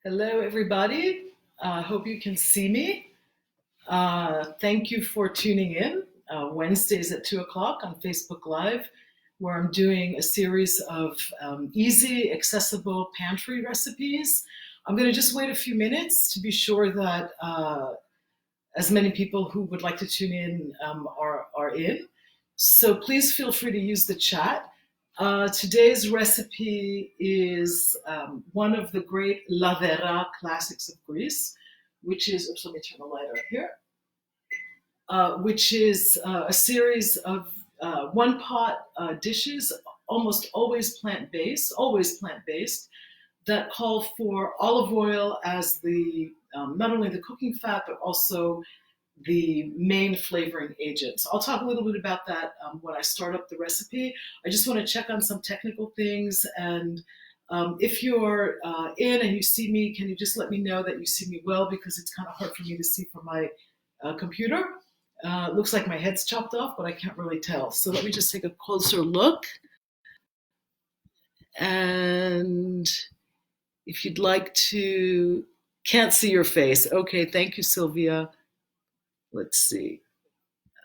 Hello, everybody. I hope you can see me. Thank you for tuning in. Wednesdays at 2 o'clock on Facebook Live, where I'm doing a series of easy, accessible pantry recipes. I'm going to just wait a few minutes to be sure that as many people who would like to tune in are in. So please feel free to use the chat. Today's recipe is one of the great lavera classics of Greece, which is, oops, let me turn the light on here, which is a series of one pot dishes, always plant-based, that call for olive oil as the not only the cooking fat, but also the main flavoring agents. I'll talk a little bit about that when I start up the recipe. I just want to check on some technical things. And if you're in and you see me, can you just let me know that you see me well? Because it's kind of hard for me to see from my computer. Looks like my head's chopped off, but I can't really tell. So let me just take a closer look. And if you'd like to, can't see your face. Okay, thank you, Sylvia. Let's see.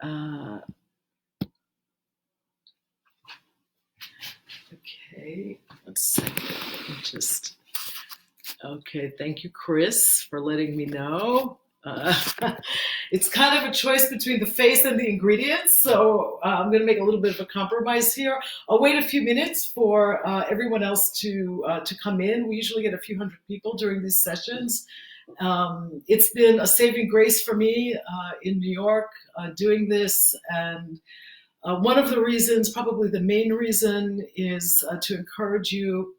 Okay, let's see. Okay, thank you, Chris, for letting me know. It's kind of a choice between the face and the ingredients, so I'm going to make a little bit of a compromise here. I'll wait a few minutes for everyone else to come in. We usually get a few hundred people during these sessions. It's been a saving grace for me in New York doing this, and one of the reasons, probably the main reason, is to encourage you,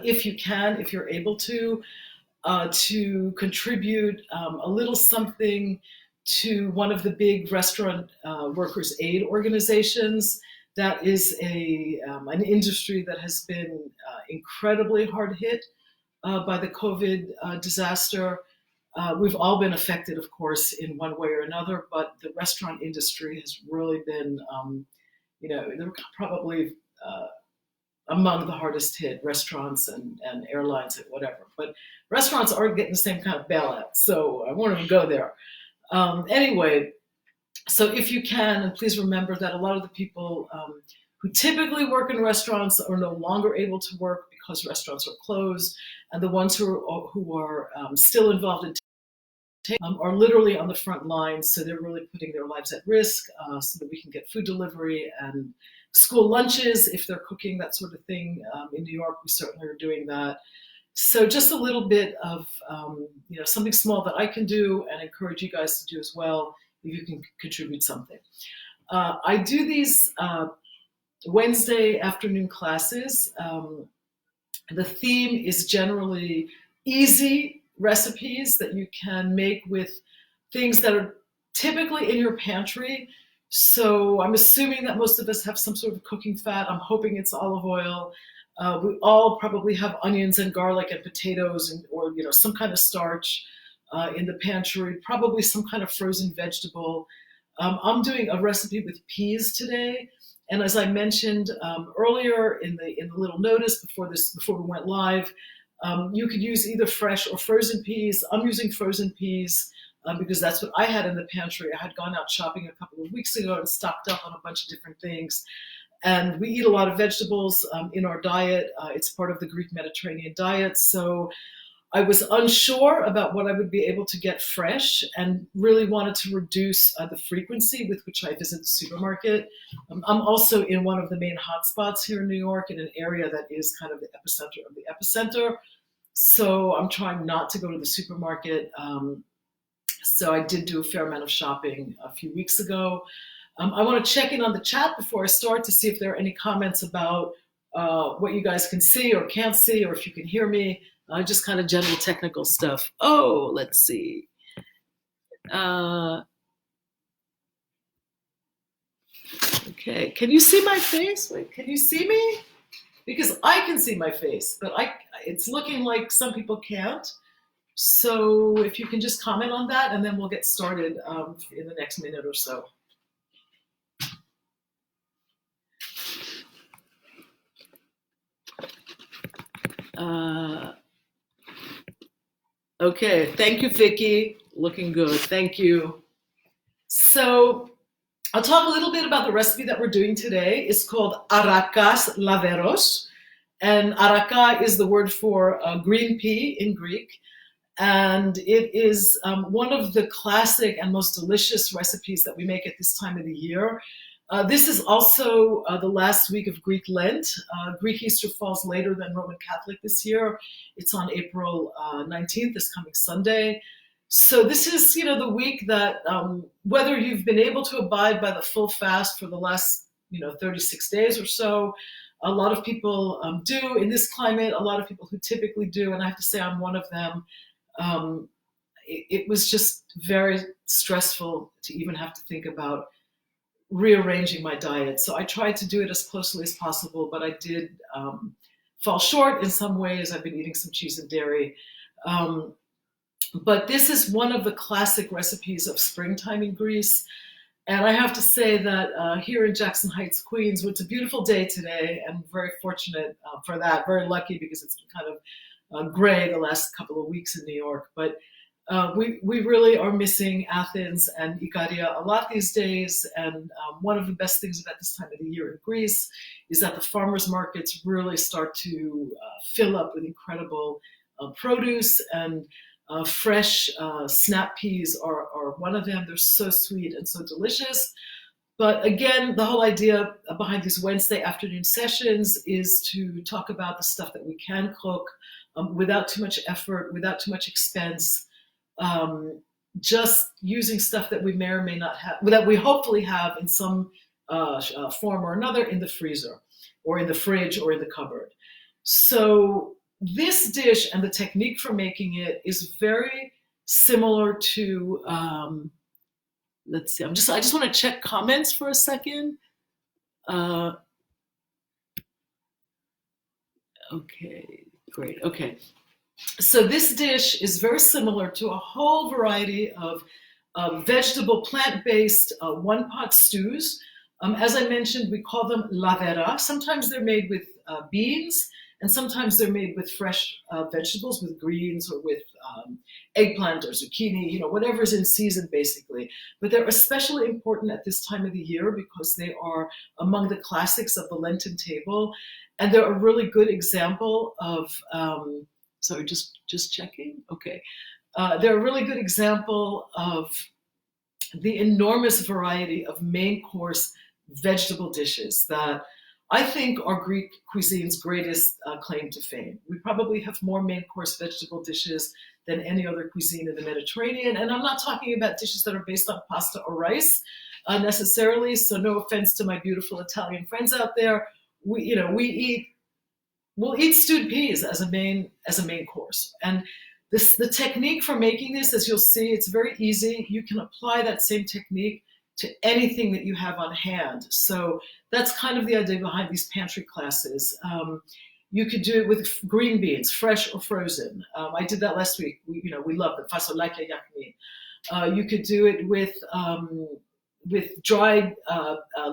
if you can, if you're able to contribute a little something to one of the big restaurant workers' aid organizations. That is an industry that has been incredibly hard hit by the COVID disaster. We've all been affected, of course, in one way or another, but the restaurant industry has really been, they're probably among the hardest hit, restaurants and airlines and whatever. But restaurants aren't getting the same kind of bailout, so I won't even go there. Anyway, so if you can, and please remember that a lot of the people who typically work in restaurants are no longer able to work because restaurants are closed, and the ones who are still involved in are literally on the front lines, so they're really putting their lives at risk so that we can get food delivery and school lunches if they're cooking, that sort of thing. In New York, we certainly are doing that. So just a little bit of something small that I can do and encourage you guys to do as well if you can contribute something. I do these Wednesday afternoon classes. The theme is generally easy recipes that you can make with things that are typically in your pantry. So I'm assuming that most of us have some sort of cooking fat. I'm hoping it's olive oil. We all probably have onions and garlic and potatoes or some kind of starch in the pantry, probably some kind of frozen vegetable. I'm doing a recipe with peas today. And as I mentioned earlier in the little notice before we went live, you could use either fresh or frozen peas. I'm using frozen peas because that's what I had in the pantry. I had gone out shopping a couple of weeks ago and stocked up on a bunch of different things. And we eat a lot of vegetables in our diet. It's part of the Greek Mediterranean diet. So I was unsure about what I would be able to get fresh and really wanted to reduce the frequency with which I visit the supermarket. I'm also in one of the main hotspots here in New York, in an area that is kind of the epicenter of the epicenter. So I'm trying not to go to the supermarket. So I did do a fair amount of shopping a few weeks ago. I want to check in on the chat before I start to see if there are any comments about what you guys can see or can't see, or if you can hear me. Just kind of general technical stuff. Oh, let's see. Okay, can you see my face? Wait, can you see me? Because I can see my face, but it's looking like some people can't. So if you can just comment on that, and then we'll get started in the next minute or so. Okay, thank you, Vicky. Looking good. Thank you. So I'll talk a little bit about the recipe that we're doing today. It's called arachas laveros, and araka is the word for green pea in Greek. And it is one of the classic and most delicious recipes that we make at this time of the year. This is also the last week of Greek Lent. Greek Easter falls later than Roman Catholic this year. It's on April 19th, this coming Sunday. So this is, the week that whether you've been able to abide by the full fast for the last, 36 days or so, a lot of people do in this climate. A lot of people who typically do, and I have to say I'm one of them. It was just very stressful to even have to think about rearranging my diet. So I tried to do it as closely as possible, but I did fall short in some ways. I've been eating some cheese and dairy. But this is one of the classic recipes of springtime in Greece. And I have to say that here in Jackson Heights, Queens, it's a beautiful day today, and very fortunate for that, very lucky because it's been kind of gray the last couple of weeks in New York. But we really are missing Athens and Ikaria a lot these days. And one of the best things about this time of the year in Greece is that the farmers markets really start to fill up with incredible produce, and fresh snap peas are one of them. They're so sweet and so delicious. But again, the whole idea behind these Wednesday afternoon sessions is to talk about the stuff that we can cook without too much effort, without too much expense, just using stuff that we may or may not have, that we hopefully have in some form or another in the freezer or in the fridge or in the cupboard. So this dish and the technique for making it is very similar to, let's see, I just want to check comments for a second. Okay, great, okay. So this dish is very similar to a whole variety of vegetable, plant-based one-pot stews. As I mentioned, we call them lavera. Sometimes they're made with beans, and sometimes they're made with fresh vegetables, with greens or with eggplant or zucchini, whatever's in season, basically. But they're especially important at this time of the year because they are among the classics of the Lenten table. And they're a really good example of, sorry, just checking. Okay. They're a really good example of the enormous variety of main course vegetable dishes that I think are Greek cuisine's greatest claim to fame. We probably have more main course vegetable dishes than any other cuisine in the Mediterranean. And I'm not talking about dishes that are based on pasta or rice necessarily. So no offense to my beautiful Italian friends out there. We'll eat stewed peas as a main course. And the technique for making this, as you'll see, it's very easy. You can apply that same technique to anything that you have on hand. So that's kind of the idea behind these pantry classes. You could do it with green beans, fresh or frozen. I did that last week. We love the fasolaki yakni. You could do it with dried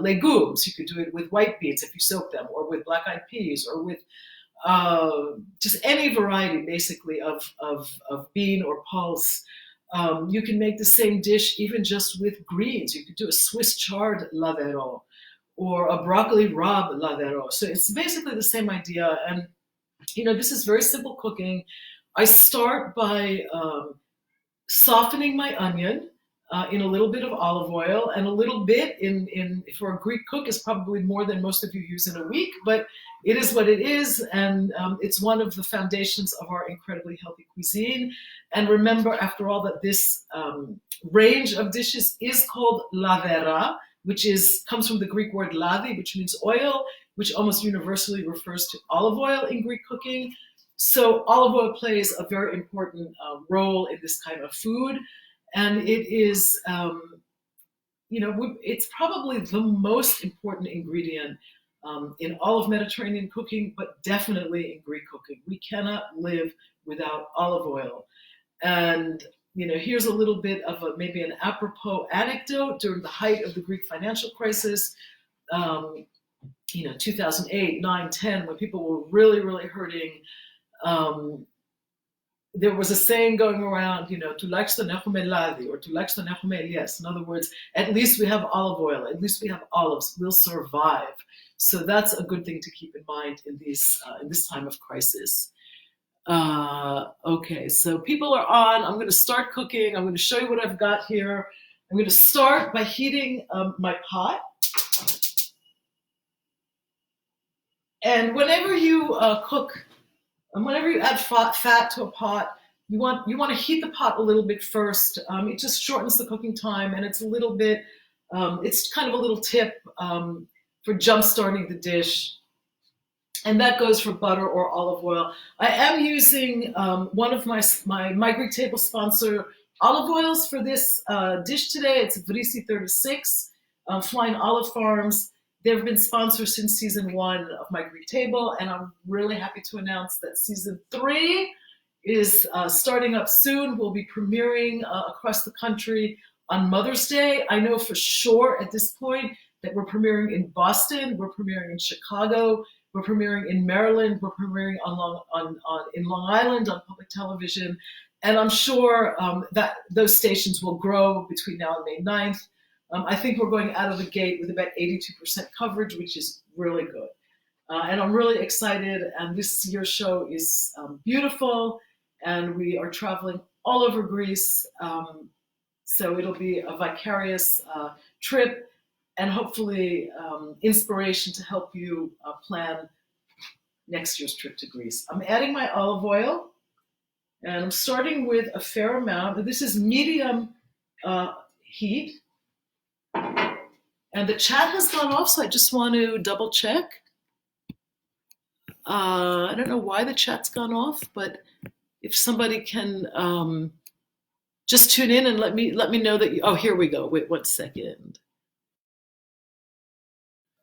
legumes. You could do it with white beans if you soak them, or with black-eyed peas, or with just any variety, basically, of bean or pulse. You can make the same dish even just with greens. You could do a Swiss chard lavero or a broccoli rabe lavero. So it's basically the same idea. And, this is very simple cooking. I start by softening my onion in a little bit of olive oil, and a little bit for a Greek cook is probably more than most of you use in a week, but it is what it is, and it's one of the foundations of our incredibly healthy cuisine. And remember, after all, that this range of dishes is called lavera, which comes from the Greek word lavi, which means oil, which almost universally refers to olive oil in Greek cooking. So olive oil plays a very important role in this kind of food. And it is, it's probably the most important ingredient in all of Mediterranean cooking, but definitely in Greek cooking. We cannot live without olive oil. And, here's a little bit of maybe an apropos anecdote. During the height of the Greek financial crisis, 2008, 9, 10, when people were really, really hurting, there was a saying going around, tu likes the nechomeladi, or tu likes the nechomel, yes. In other words, at least we have olive oil, at least we have olives, we'll survive. So that's a good thing to keep in mind in this time of crisis. Okay, so people are on. I'm going to start cooking. I'm going to show you what I've got here. I'm going to start by heating my pot. And whenever you cook, and whenever you add fat to a pot, you want to heat the pot a little bit first. It just shortens the cooking time, and it's a little bit, it's kind of a little tip for jump starting the dish. And that goes for butter or olive oil. I am using one of my Greek table sponsor olive oils for this dish today. It's Vrisi 36, Flying Olive Farms. They've been sponsors since season 1 of my Greek table, and I'm really happy to announce that season 3 is starting up soon. We'll be premiering across the country on Mother's Day. I know for sure at this point that we're premiering in Boston, we're premiering in Chicago, we're premiering in Maryland, we're premiering in Long Island on public television, and I'm sure that those stations will grow between now and May 9th. I think we're going out of the gate with about 82% coverage, which is really good. And I'm really excited, and this year's show is beautiful, and we are traveling all over Greece, so it'll be a vicarious trip, and hopefully inspiration to help you plan next year's trip to Greece. I'm adding my olive oil, and I'm starting with a fair amount. This is medium heat, and the chat has gone off, so I just want to double check. I don't know why the chat's gone off, but if somebody can just tune in and let me know that you. Oh, here we go. Wait 1 second.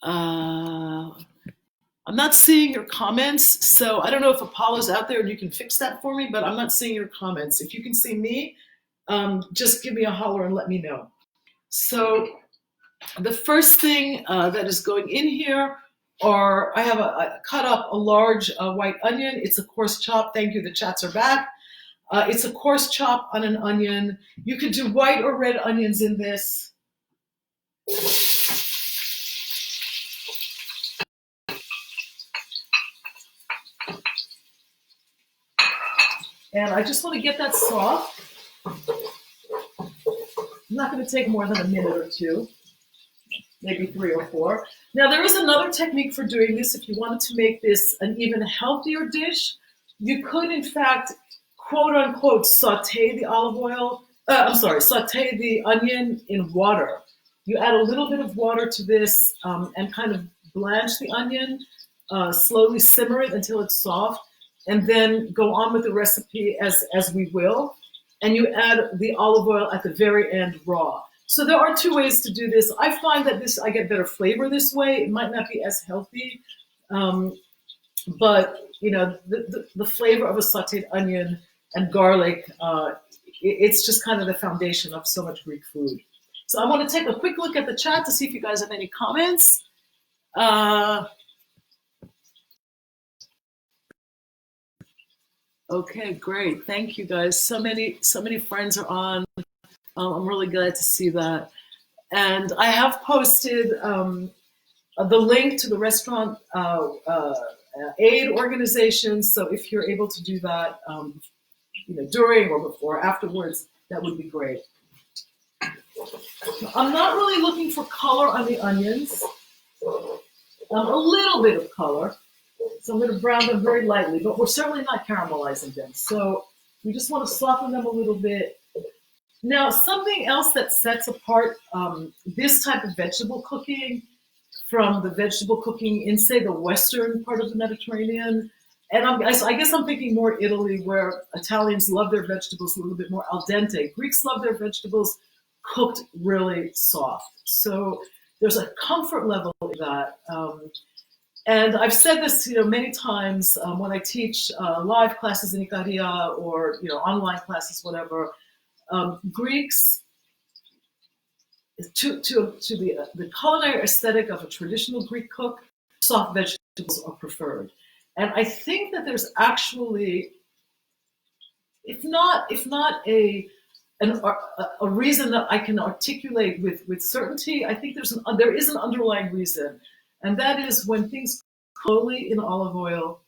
I'm not seeing your comments, so I don't know if Apollo's out there and you can fix that for me, but I'm not seeing your comments. If you can see me, just give me a holler and let me know. So the first thing that is going in here I have cut up a large white onion. It's a coarse chop. Thank you, the chats are back. It's a coarse chop on an onion. You could do white or red onions in this. And I just want to get that soft. I'm not going to take more than a minute or two, maybe 3 or 4. Now, there is another technique for doing this. If you wanted to make this an even healthier dish, you could, in fact, quote unquote, saute the onion in water. You add a little bit of water to this and kind of blanch the onion, slowly simmer it until it's soft, and then go on with the recipe as we will. And you add the olive oil at the very end raw. So there are 2 ways to do this. I find that I get better flavor this way. It might not be as healthy, but the flavor of a sautéed onion and garlic, it's just kind of the foundation of so much Greek food. So I want to take a quick look at the chat to see if you guys have any comments. Okay, great. Thank you, guys. So many friends are on. I'm really glad to see that. And I have posted the link to the restaurant aid organization. So if you're able to do that, during or before, afterwards, that would be great. I'm not really looking for color on the onions. A little bit of color. So I'm going to brown them very lightly, but we're certainly not caramelizing them. So we just want to soften them a little bit. Now, something else that sets apart this type of vegetable cooking from the vegetable cooking in, say, the western part of the Mediterranean, and I guess I'm thinking more Italy, where Italians love their vegetables a little bit more al dente. Greeks love their vegetables cooked really soft. So there's a comfort level in that. And I've said this, many times when I teach live classes in Ikaria or online classes, whatever. Greeks, to the culinary aesthetic of a traditional Greek cook, soft vegetables are preferred. And I think that there's actually if not a reason that I can articulate with certainty, I think there is an underlying reason, and that is when things slowly in olive oil,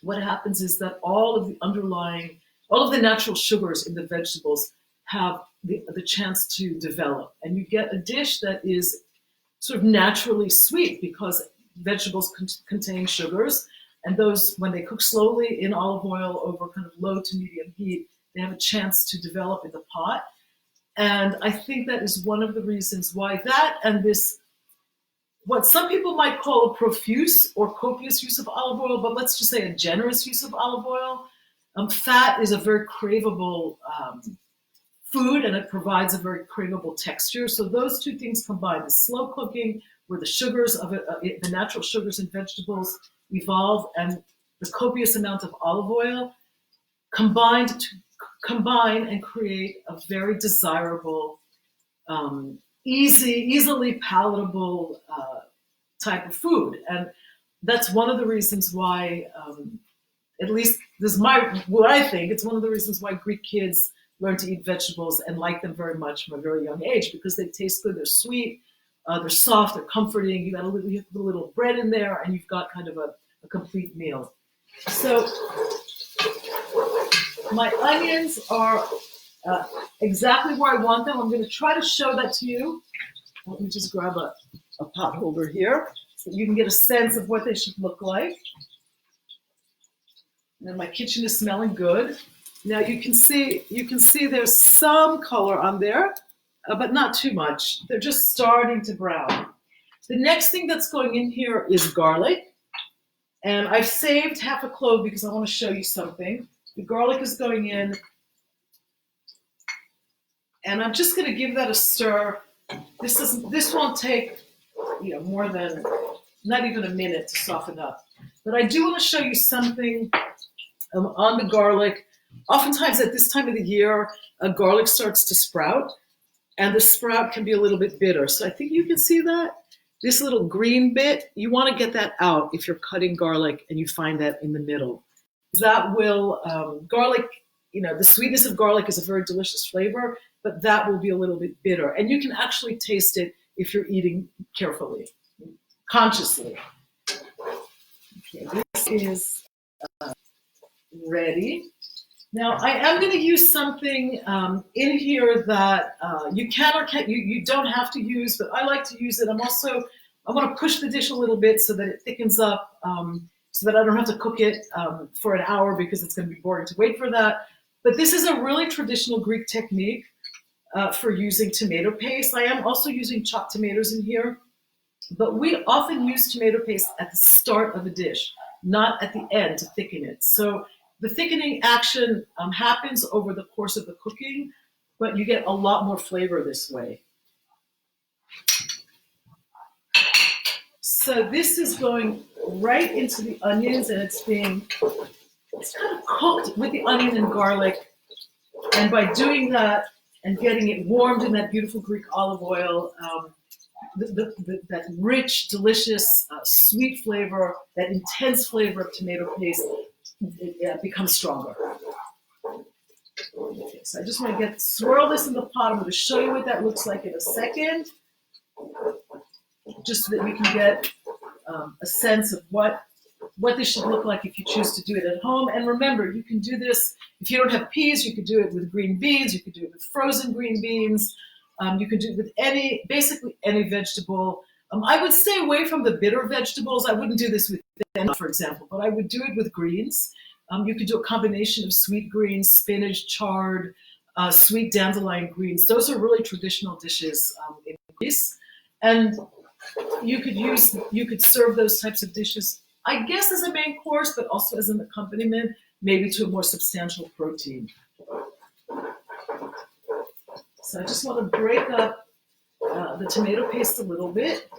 what happens is that all of the natural sugars in the vegetables have the chance to develop, and you get a dish that is sort of naturally sweet because vegetables contain sugars, and those, when they cook slowly in olive oil over kind of low to medium heat, they have a chance to develop in the pot. And I think that is one of the reasons why that and this, what some people might call a profuse or copious use of olive oil, but let's just say a generous use of olive oil. Fat is a very craveable food, and it provides a very craveable texture. So those two things combined, the slow cooking, where the sugars of the natural sugars in vegetables evolve, and the copious amount of olive oil, combine and create a very desirable, easily palatable type of food. And that's one of the reasons why, at least this is what I think, it's one of the reasons why Greek kids learn to eat vegetables and like them very much from a very young age, because they taste good, they're sweet, they're soft, they're comforting, you got a little bread in there, and you've got kind of a complete meal. So my onions are exactly where I want them. I'm going to try to show that to you. Let me just grab a pot holder here so you can get a sense of what they should look like. And my kitchen is smelling good. Now you can see there's some color on there, but not too much. They're just starting to brown. The next thing that's going in here is garlic. And I've saved half a clove because I want to show you something. The garlic is going in. And I'm just going to give that a stir. This won't take more than not even a minute to soften up. But I do want to show you something on the garlic. Oftentimes at this time of the year, garlic starts to sprout, and the sprout can be a little bit bitter. So I think you can see that. This little green bit, you want to get that out if you're cutting garlic and you find that in the middle. That will, garlic, the sweetness of garlic is a very delicious flavor, but that will be a little bit bitter. And you can actually taste it if you're eating carefully, consciously. Okay, this is ready. Now I am going to use something in here that you can or can't, you don't have to use, but I like to use it. I want to push the dish a little bit so that it thickens up, so that I don't have to cook it for an hour because it's going to be boring to wait for that. But this is a really traditional Greek technique for using tomato paste. I am also using chopped tomatoes in here, but we often use tomato paste at the start of a dish, not at the end to thicken it. So the thickening action happens over the course of the cooking, but you get a lot more flavor this way. So this is going right into the onions, and it's kind of cooked with the onion and garlic. And by doing that and getting it warmed in that beautiful Greek olive oil, that rich, delicious, sweet flavor, that intense flavor of tomato paste, it becomes stronger. Okay, so I just want to swirl this in the pot. I'm going to show you what that looks like in a second, just so that you can get a sense of what this should look like if you choose to do it at home. And remember, you can do this, if you don't have peas, you could do it with green beans, you could do it with frozen green beans, you could do it with basically any vegetable. I would stay away from the bitter vegetables. I wouldn't do this with them, for example, but I would do it with greens. You could do a combination of sweet greens, spinach, chard, sweet dandelion greens. Those are really traditional dishes in Greece. And you could serve those types of dishes, I guess, as a main course, but also as an accompaniment, maybe to a more substantial protein. So I just want to break up the tomato paste a little bit.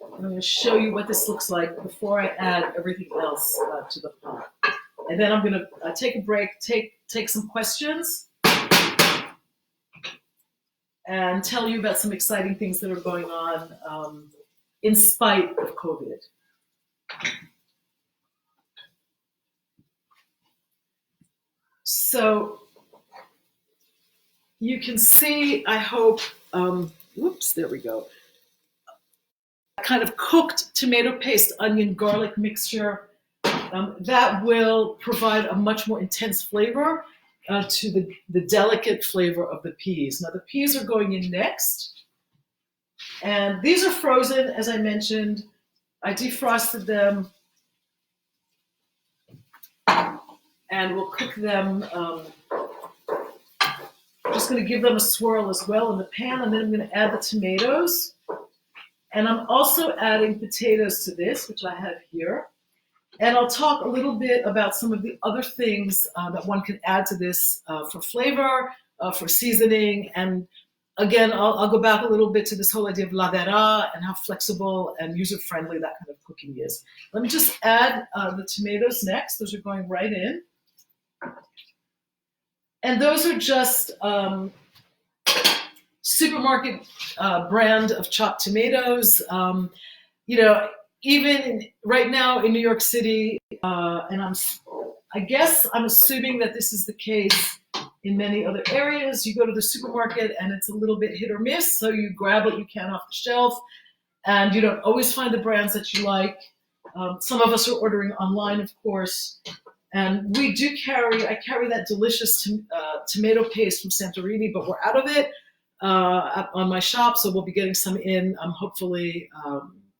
I'm going to show you what this looks like before I add everything else to the pot. And then I'm going to take a break, take some questions, and tell you about some exciting things that are going on in spite of COVID. So you can see, I hope, whoops, there we go. Kind of cooked tomato paste, onion, garlic mixture. That will provide a much more intense flavor to the delicate flavor of the peas. Now the peas are going in next. And these are frozen, as I mentioned. I defrosted them. And we'll cook them. I'm just going to give them a swirl as well in the pan, and then I'm going to add the tomatoes. And I'm also adding potatoes to this, which I have here. And I'll talk a little bit about some of the other things that one can add to this for flavor, for seasoning. And again, I'll go back a little bit to this whole idea of ladera and how flexible and user-friendly that kind of cooking is. Let me just add the tomatoes next. Those are going right in. And those are just supermarket brand of chopped tomatoes. You know, even right now in New York City, and I guess I'm assuming that this is the case in many other areas, you go to the supermarket and it's a little bit hit or miss, so you grab what you can off the shelf, and you don't always find the brands that you like. Some of us are ordering online, of course, and we do I carry that delicious tomato paste from Santorini, but we're out of it on my shop, so we'll be getting some in hopefully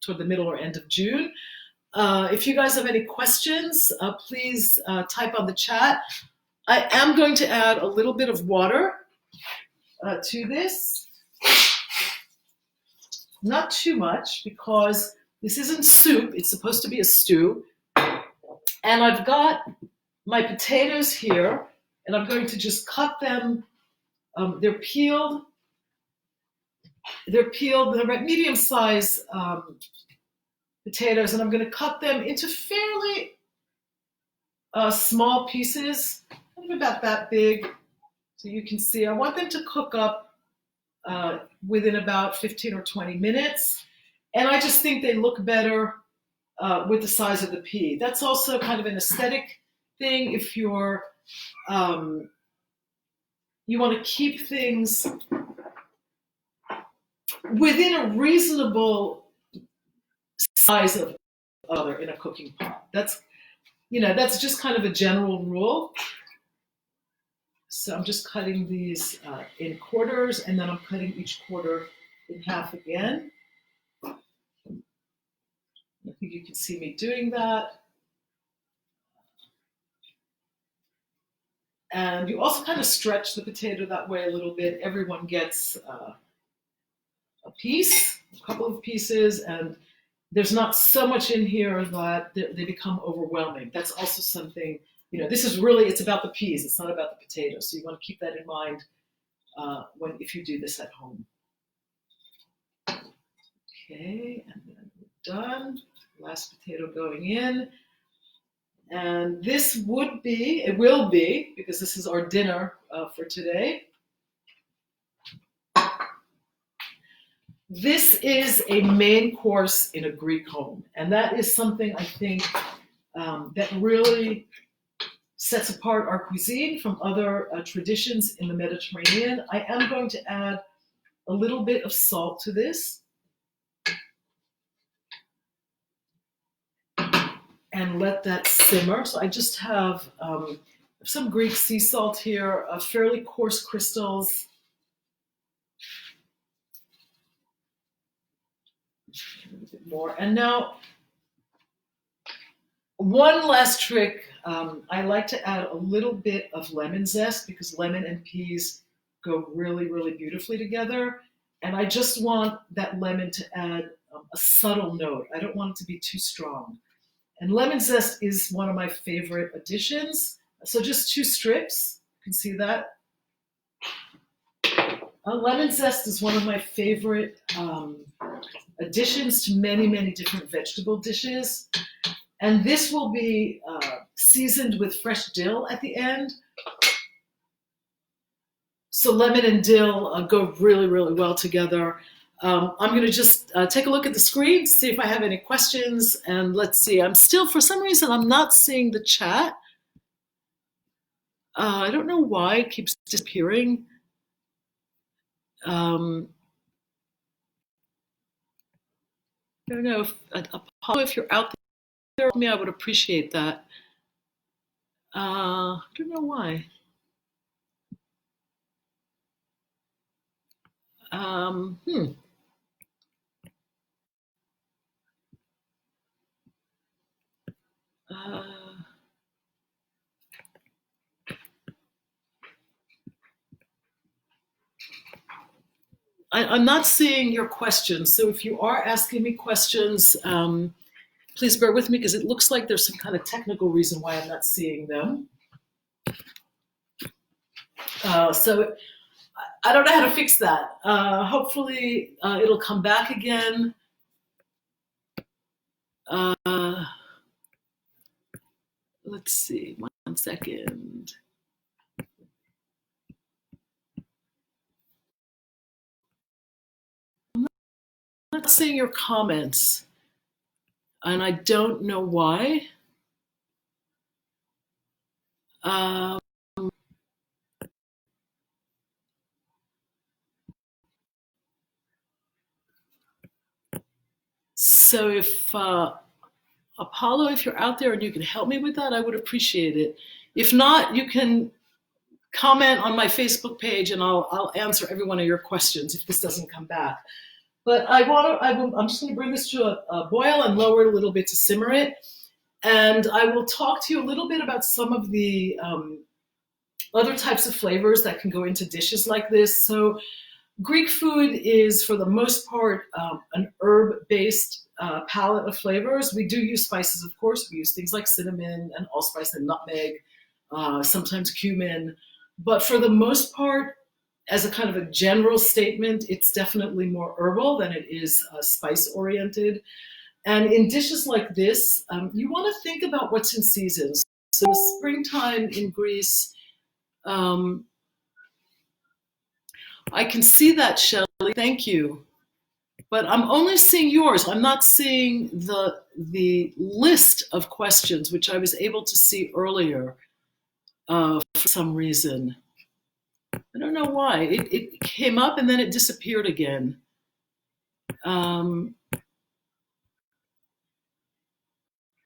toward the middle or end of June. If you guys have any questions, please type on the chat. I am going to add a little bit of water to this. Not too much, because this isn't soup. It's supposed to be a stew. And I've got my potatoes here, and I'm going to just cut them. They're peeled. They're about medium-sized potatoes, and I'm going to cut them into fairly small pieces, kind of about that big. So you can see, I want them to cook up within about 15 or 20 minutes. And I just think they look better with the size of the pea. That's also kind of an aesthetic thing. If you're, you want to keep things within a reasonable size of other in a cooking pot. That's just kind of a general rule. So I'm just cutting these in quarters, and then I'm cutting each quarter in half again. I think you can see me doing that. And you also kind of stretch the potato that way a little bit. Everyone gets a piece, a couple of pieces, and there's not so much in here that they become overwhelming. That's also something, this is really, it's about the peas. It's not about the potatoes. So you want to keep that in mind if you do this at home. Okay, and then we're done. Last potato going in. And this will be, because this is our dinner for today. This is a main course in a Greek home. And that is something I think that really sets apart our cuisine from other traditions in the Mediterranean. I am going to add a little bit of salt to this. And let that simmer. So I just have some Greek sea salt here, fairly coarse crystals. A little bit more. And now, one last trick. I like to add a little bit of lemon zest, because lemon and peas go really, really beautifully together. And I just want that lemon to add a subtle note. I don't want it to be too strong. And lemon zest is one of my favorite additions. So just 2 strips, you can see that. Lemon zest is one of my favorite additions to many, many different vegetable dishes. And this will be seasoned with fresh dill at the end. So lemon and dill go really, really well together. I'm going to just take a look at the screen, see if I have any questions, and let's see. For some reason, I'm not seeing the chat. I don't know why it keeps disappearing. I don't know if Apollo, if you're out there with me, I would appreciate that. I don't know why. Hmm. I'm not seeing your questions, so if you are asking me questions, please bear with me because it looks like there's some kind of technical reason why I'm not seeing them. So I don't know how to fix that. Hopefully it'll come back again. Let's see, 1 second. I'm not seeing your comments, and I don't know why. So if Apollo, if you're out there and you can help me with that, I would appreciate it. If not, you can comment on my Facebook page and I'll answer every one of your questions if this doesn't come back. But I'm just going to bring this to a boil and lower it a little bit to simmer it. And I will talk to you a little bit about some of the other types of flavors that can go into dishes like this. So Greek food is, for the most part, an herb-based palette of flavors. We do use spices, of course. We use things like cinnamon and allspice and nutmeg, sometimes cumin. But for the most part, as a kind of a general statement, it's definitely more herbal than it is spice-oriented. And in dishes like this, you want to think about what's in season. So springtime in Greece, I can see that, Shelley. Thank you. But I'm only seeing yours. I'm not seeing the list of questions, which I was able to see earlier for some reason. I don't know why. It came up and then it disappeared again. Let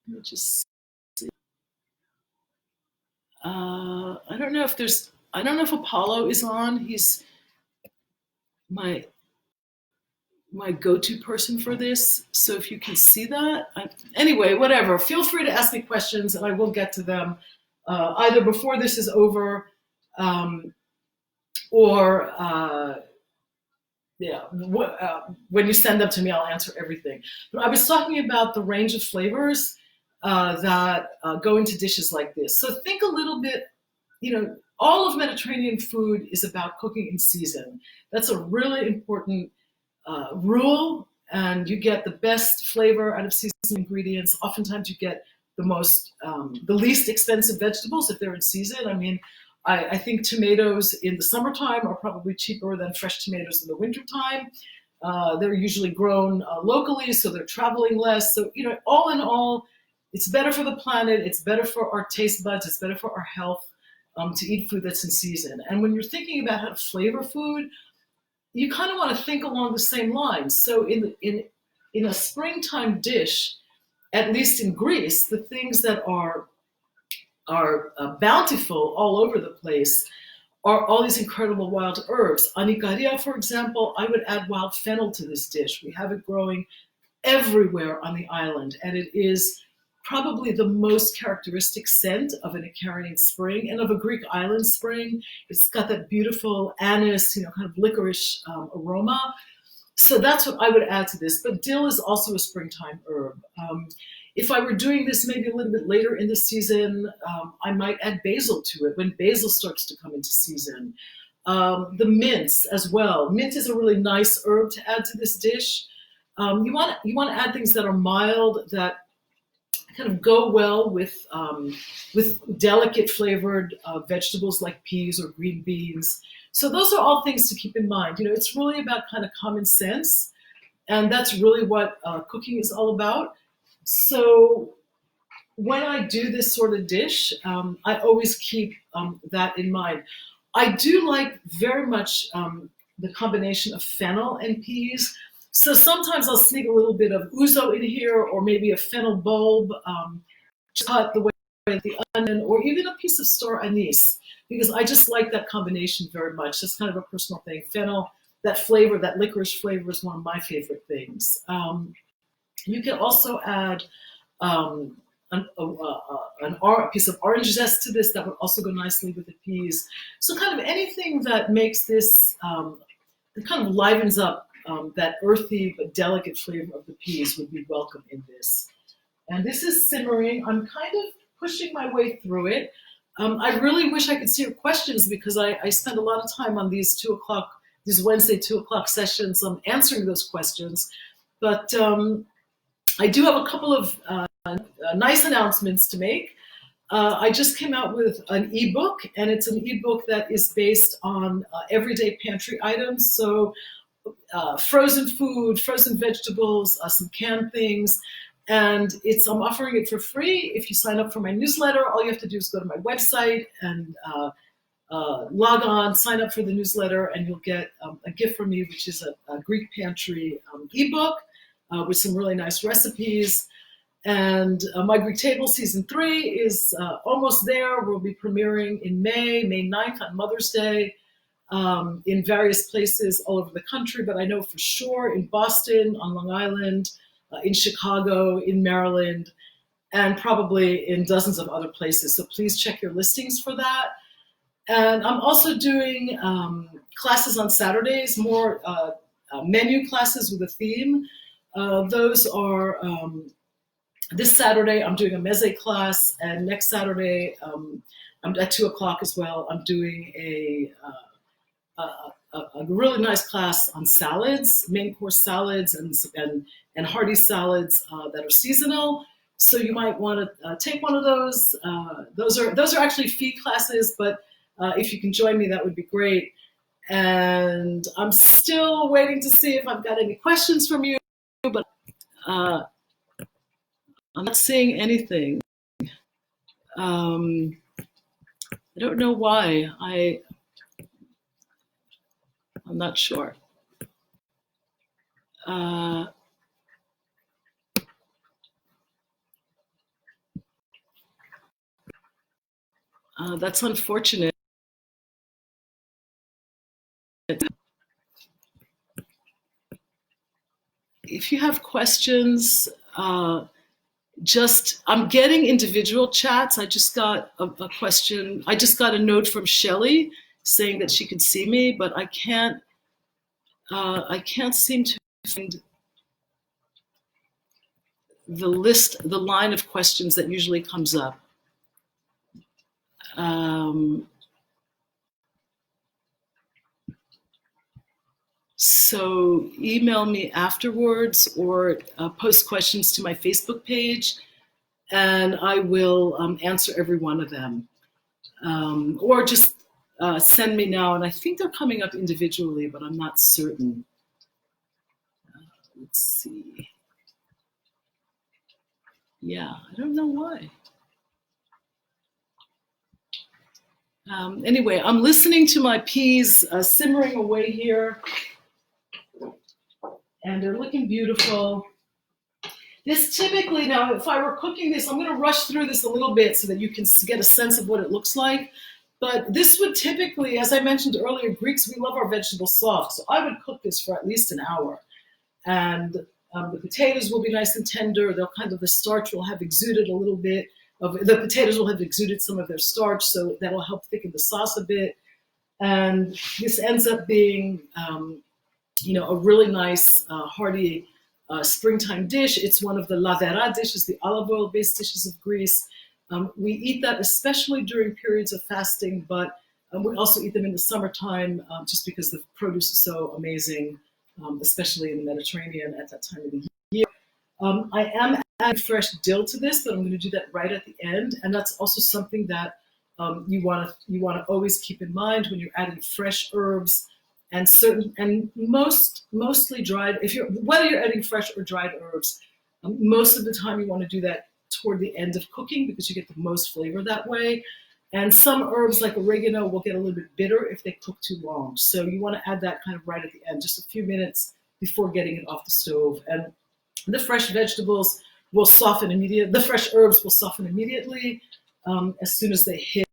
me just see. I don't know if Apollo is on. He's my go-to person for this. So if you can see that, anyway, whatever. Feel free to ask me questions and I will get to them either before this is over or when you send them to me, I'll answer everything. But I was talking about the range of flavors that go into dishes like this. So think a little bit, all of Mediterranean food is about cooking in season. That's a really important rule, and you get the best flavor out of seasonal ingredients. Oftentimes you get the least expensive vegetables if they're in season. I mean, I think tomatoes in the summertime are probably cheaper than fresh tomatoes in the wintertime. They're usually grown locally, so they're traveling less. So, all in all, it's better for the planet, it's better for our taste buds, it's better for our health to eat food that's in season. And when you're thinking about how to flavor food, you kind of want to think along the same lines. So in a springtime dish, at least in Greece, the things that are bountiful all over the place are all these incredible wild herbs. Anikaria, for example, I would add wild fennel to this dish. We have it growing everywhere on the island, and it is probably the most characteristic scent of an Icarian spring and of a Greek island spring. It's got that beautiful anise, kind of licorice aroma. So that's what I would add to this. But dill is also a springtime herb. If I were doing this maybe a little bit later in the season, I might add basil to it when basil starts to come into season. The mints as well. Mint is a really nice herb to add to this dish. You want to add things that are mild, that kind of go well with delicate flavored vegetables like peas or green beans. So those are all things to keep in mind. It's really about kind of common sense, and that's really what cooking is all about. So when I do this sort of dish, I always keep that in mind. I do like very much the combination of fennel and peas. So sometimes I'll sneak a little bit of ouzo in here, or maybe a fennel bulb, just cut the way the onion, or even a piece of star anise, because I just like that combination very much. It's kind of a personal thing. Fennel, that flavor, that licorice flavor, is one of my favorite things. You can also add um, a piece of orange zest to this that would also go nicely with the peas. So kind of anything that makes this, that kind of livens up that earthy but delicate flavor of the peas would be welcome in this. And this is simmering. I'm kind of pushing my way through it. I really wish I could see your questions, because I spend a lot of time on these these Wednesday 2 o'clock sessions answering those questions. But I do have a couple of nice announcements to make. I just came out with an ebook, and it's an ebook that is based on everyday pantry items. So frozen food, frozen vegetables, some canned things. And I'm offering it for free. If you sign up for my newsletter, all you have to do is go to my website and log on, sign up for the newsletter, and you'll get a gift from me, which is a Greek pantry ebook with some really nice recipes. And My Greek Table Season 3 is almost there. We'll be premiering in May 9th on Mother's Day in various places all over the country. But I know for sure in Boston, on Long Island, in Chicago, in Maryland, and probably in dozens of other places. So please check your listings for that. And I'm also doing classes on Saturdays, more menu classes with a theme. Those are, this Saturday I'm doing a meze class, and next Saturday I'm at 2 o'clock as well. I'm doing a really nice class on salads, main course salads, and hearty salads that are seasonal. So you might want to take one of those. Those are actually fee classes, but if you can join me, that would be great. And I'm still waiting to see if I've got any questions from you, but I'm not seeing anything. I don't know why. I'm not sure. That's unfortunate. If you have questions, I'm getting individual chats. I just got a question. I just got a note from Shelley saying that she could see me, but I can't seem to find the line of questions that usually comes up. So email me afterwards, or post questions to my Facebook page, and I will answer every one of them. Or just send me now, and I think they're coming up individually, but I'm not certain. Let's see. Yeah, I don't know why. Anyway, I'm listening to my peas simmering away here, and they're looking beautiful. This typically, now if I were cooking this, I'm going to rush through this a little bit so that you can get a sense of what it looks like. But this would typically, as I mentioned earlier, Greeks, we love our vegetables soft. So I would cook this for at least an hour. And the potatoes will be nice and tender. The starch will have exuded a little bit. The potatoes will have exuded some of their starch, so that'll help thicken the sauce a bit. And this ends up being, a really nice, hearty springtime dish. It's one of the lavera dishes, the olive oil-based dishes of Greece. We eat that especially during periods of fasting, but we also eat them in the summertime just because the produce is so amazing, especially in the Mediterranean at that time of the year. I am adding fresh dill to this, but I'm going to do that right at the end. And that's also something that you want to always keep in mind when you're adding fresh herbs and mostly dried. Whether you're adding fresh or dried herbs, most of the time you want to do that toward the end of cooking because you get the most flavor that way. And some herbs like oregano will get a little bit bitter if they cook too long. So you want to add that kind of right at the end, just a few minutes before getting it off the stove. And the fresh vegetables will soften immediately. The fresh herbs will soften immediately as soon as they hit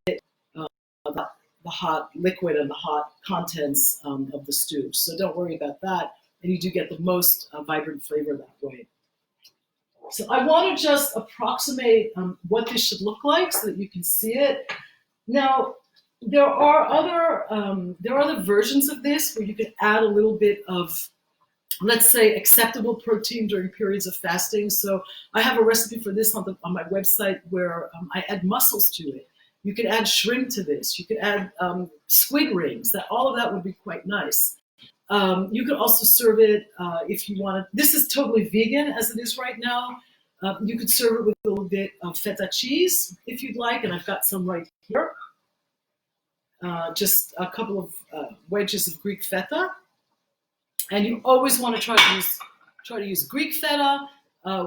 the hot liquid and the hot contents of the stew. So don't worry about that. And you do get the most vibrant flavor that way. So I want to just approximate what this should look like so that you can see it. Now, there are other versions of this where you can add a little bit of, let's say, acceptable protein during periods of fasting. So I have a recipe for this on my website where I add mussels to it. You could add shrimp to this. You could add squid rings. All of that would be quite nice. You could also serve it if you wanted. This is totally vegan as it is right now. You could serve it with a little bit of feta cheese if you'd like, and I've got some right here. Just a couple of wedges of Greek feta. And you always want to try to use Greek feta,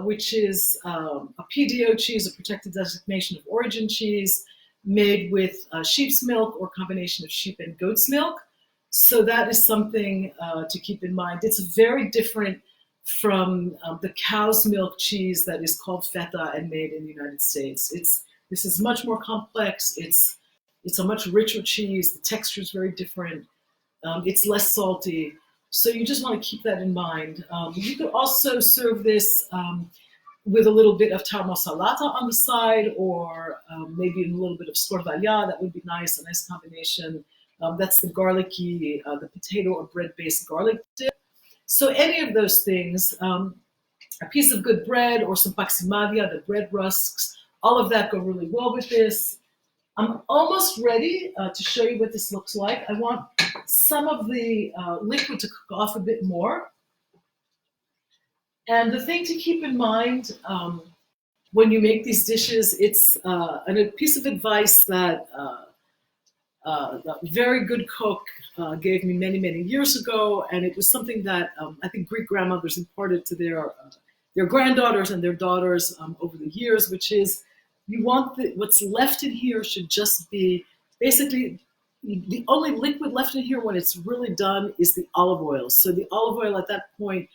which is a PDO cheese, a protected designation of origin cheese, made with sheep's milk or combination of sheep and goat's milk. So that is something to keep in mind. It's very different from the cow's milk cheese that is called feta and made in the United States. This is much more complex. It's a much richer cheese. The texture is very different. It's less salty. So you just want to keep that in mind. You could also serve this with a little bit of tarma salata on the side, or maybe a little bit of scorvaglia. That would be nice, a nice combination. That's the garlicky, the potato or bread-based garlic dip. So any of those things, a piece of good bread or some paximadia, the bread rusks, all of that go really well with this. I'm almost ready to show you what this looks like. I want some of the liquid to cook off a bit more. And the thing to keep in mind when you make these dishes, it's a piece of advice that a very good cook gave me many, many years ago, and it was something that I think Greek grandmothers imparted to their granddaughters and their daughters over the years, which is you want what's left in here should just be basically the only liquid left in here when it's really done is the olive oil. So the olive oil at that point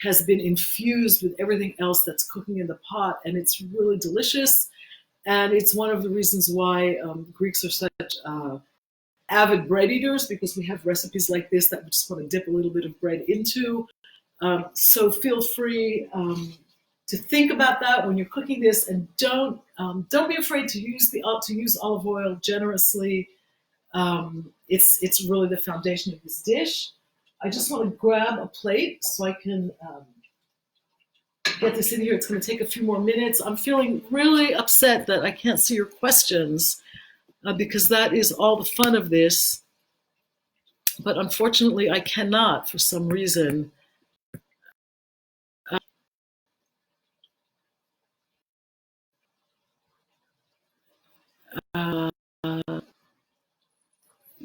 has been infused with everything else that's cooking in the pot, and it's really delicious. And it's one of the reasons why Greeks are such avid bread eaters, because we have recipes like this that we just want to dip a little bit of bread into. So feel free to think about that when you're cooking this, and don't be afraid to use olive oil generously. It's really the foundation of this dish. I just want to grab a plate so I can get this in here. It's going to take a few more minutes. I'm feeling really upset that I can't see your questions because that is all the fun of this. But unfortunately, I cannot for some reason.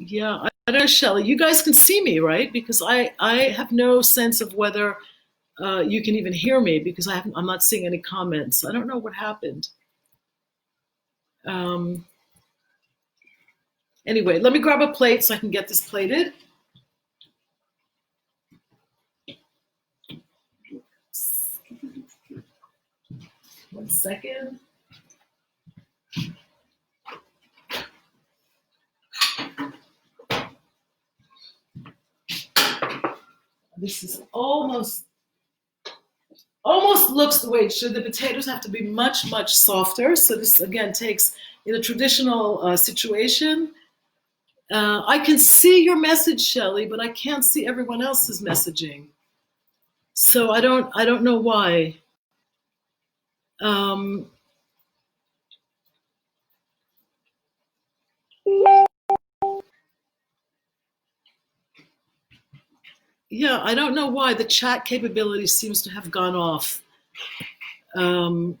Yeah, I don't know, Shelley. You guys can see me, right? Because I have no sense of whether you can even hear me because I'm not seeing any comments. I don't know what happened. Anyway, let me grab a plate so I can get this plated. One second. This is almost looks the way it should. The potatoes have to be much, much softer. So this, again, takes, in a traditional situation, I can see your message, Shelley, but I can't see everyone else's messaging. So I don't know why. Yeah, I don't know why the chat capability seems to have gone off. I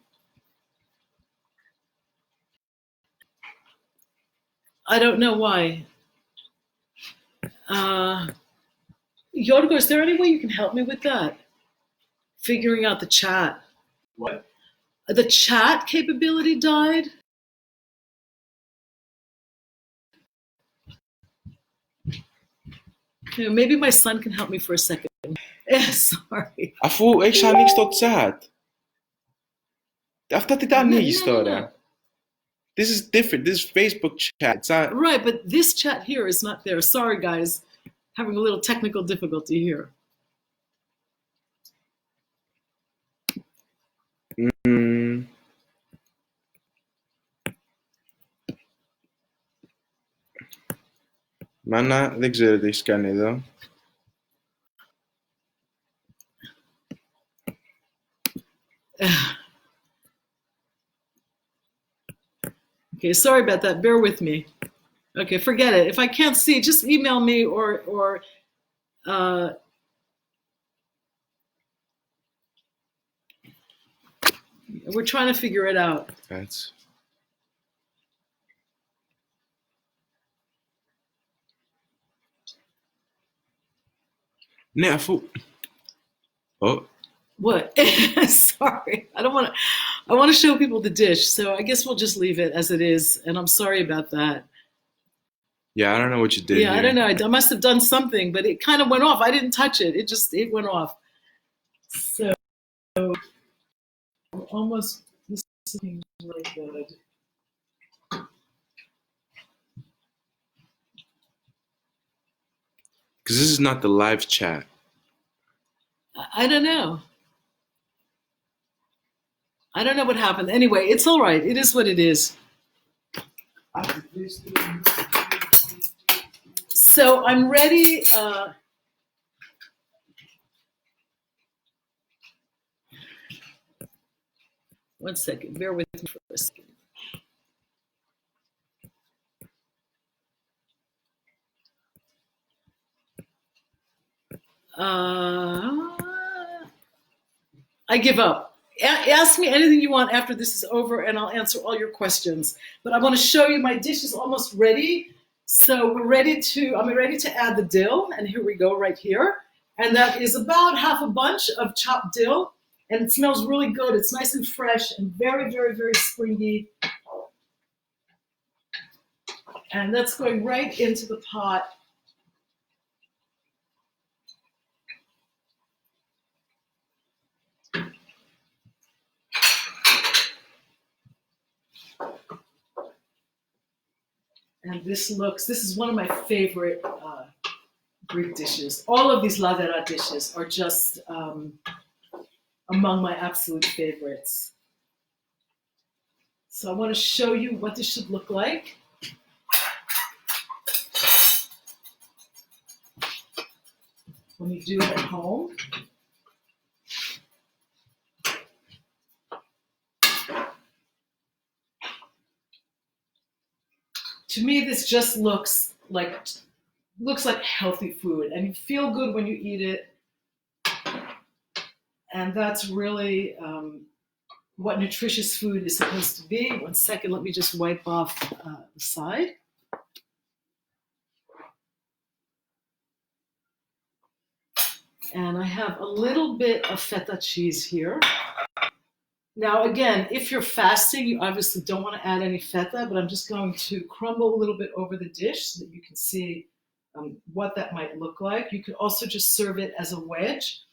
don't know why. Yorgo, is there any way you can help me with that? Figuring out the chat. What? The chat capability died. Maybe my son can help me for a second. Sorry. Αφού έχεις ανοίξει το chat. Αυτά τι τα ανοίγεις τώρα. This is different. This is Facebook chat. It's not... Right, but this chat here is not there. Sorry, guys. Having a little technical difficulty here. Μάνα, δεν ξέρω τι έχεις κάνει εδώ. Okay, sorry about that. Bear with me. Okay, forget it. If I can't see, just email me or we're trying to figure it out. That's... Ναι, αφού... Oh. What? Sorry, I want to show people the dish, so I guess we'll just leave it as it is, and I'm sorry about that. Yeah, I don't know what you did. Yeah, here. I don't know. I must have done something, but it kind of went off. I didn't touch it. It went off. So almost this seems really good. Because this is not the live chat. I don't know. I don't know what happened. Anyway, it's all right. It is what it is. So I'm ready. One second. Bear with me for a second. I give up. Ask me anything you want after this is over and I'll answer all your questions. But I want to show you my dish is almost ready. So I'm ready to add the dill, and here we go right here. And that is about half a bunch of chopped dill, and it smells really good. It's nice and fresh and very, very, very springy. And that's going right into the pot. And this is one of my favorite Greek dishes. All of these lavera dishes are just among my absolute favorites. So I want to show you what this should look like. When you do it at home. To me, this just looks like healthy food, and you feel good when you eat it. And that's really what nutritious food is supposed to be. One second, let me just wipe off the side. And I have a little bit of feta cheese here. Now, again, if you're fasting, you obviously don't want to add any feta, but I'm just going to crumble a little bit over the dish so that you can see what that might look like. You could also just serve it as a wedge.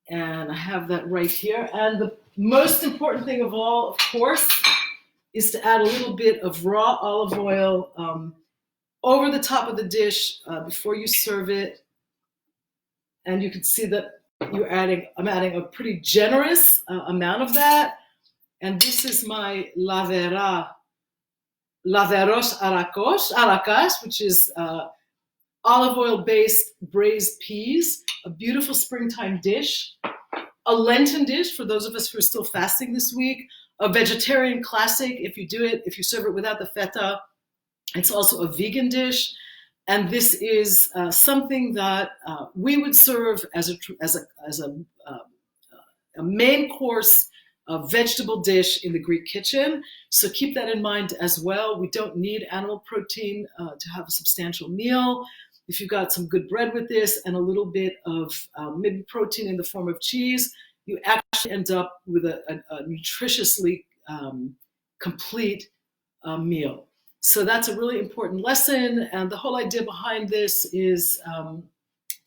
And I have that right here. And the most important thing of all, of course, is to add a little bit of raw olive oil over the top of the dish before you serve it. And you can see that I'm adding a pretty generous amount of that. And this is my laveros aracos, which is olive oil-based braised peas, a beautiful springtime dish, a Lenten dish for those of us who are still fasting this week, a vegetarian classic if you serve it without the feta. It's also a vegan dish. And this is something that we would serve as a main course vegetable dish in the Greek kitchen. So keep that in mind as well. We don't need animal protein to have a substantial meal. if you've got some good bread with this and a little bit of maybe protein in the form of cheese, you actually end up with a nutritiously complete meal. So that's a really important lesson. And the whole idea behind this is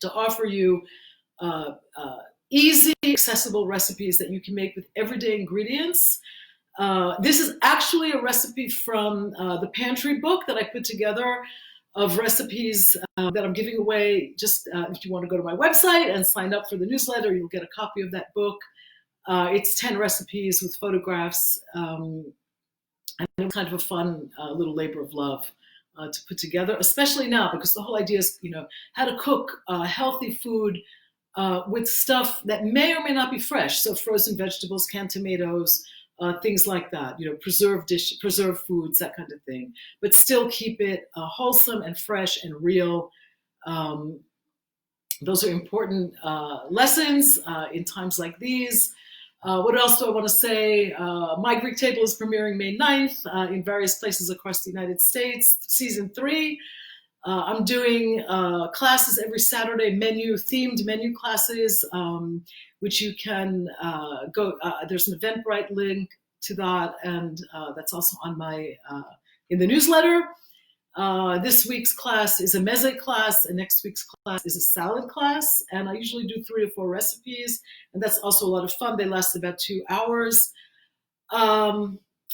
to offer you easy, accessible recipes that you can make with everyday ingredients. This is actually a recipe from the pantry book that I put together of recipes that I'm giving away. Just if you want to go to my website and sign up for the newsletter, you'll get a copy of that book. It's 10 recipes with photographs, and it's kind of a fun little labor of love to put together, especially now, because the whole idea is, how to cook healthy food with stuff that may or may not be fresh. So frozen vegetables, canned tomatoes, things like that, preserved foods, that kind of thing, but still keep it wholesome and fresh and real. Those are important lessons in times like these. What else do I want to say? My Greek Table is premiering May 9th in various places across the United States, season 3. I'm doing classes every Saturday, themed menu classes, which you can go. There's an Eventbrite link to that, and that's also on my in the newsletter. This week's class is a meze class, and next week's class is a salad class. And I usually do 3 or 4 recipes, and that's also a lot of fun. They last about 2 hours.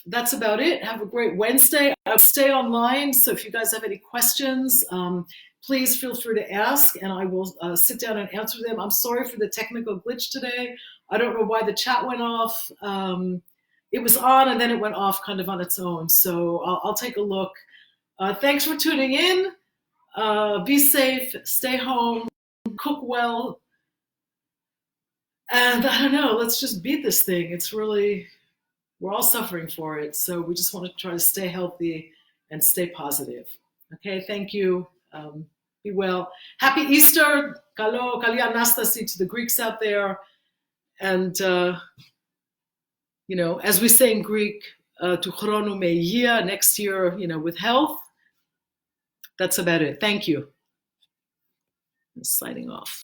That's about it. Have a great Wednesday. I'll stay online, so if you guys have any questions, please feel free to ask, and I will sit down and answer them. I'm sorry for the technical glitch today. I don't know why the chat went off. It was on, and then it went off kind of on its own. So I'll take a look. Thanks for tuning in. Be safe, stay home, cook well, and I don't know, let's just beat this thing. It's really, we're all suffering for it, so we just want to try to stay healthy and stay positive. Okay, thank you. Be well. Happy Easter. Kalo, Kali Anastasi to the Greeks out there. And, as we say in Greek, tu chronu me υγεία, next year, with health. That's about it. Thank you. I'm signing off.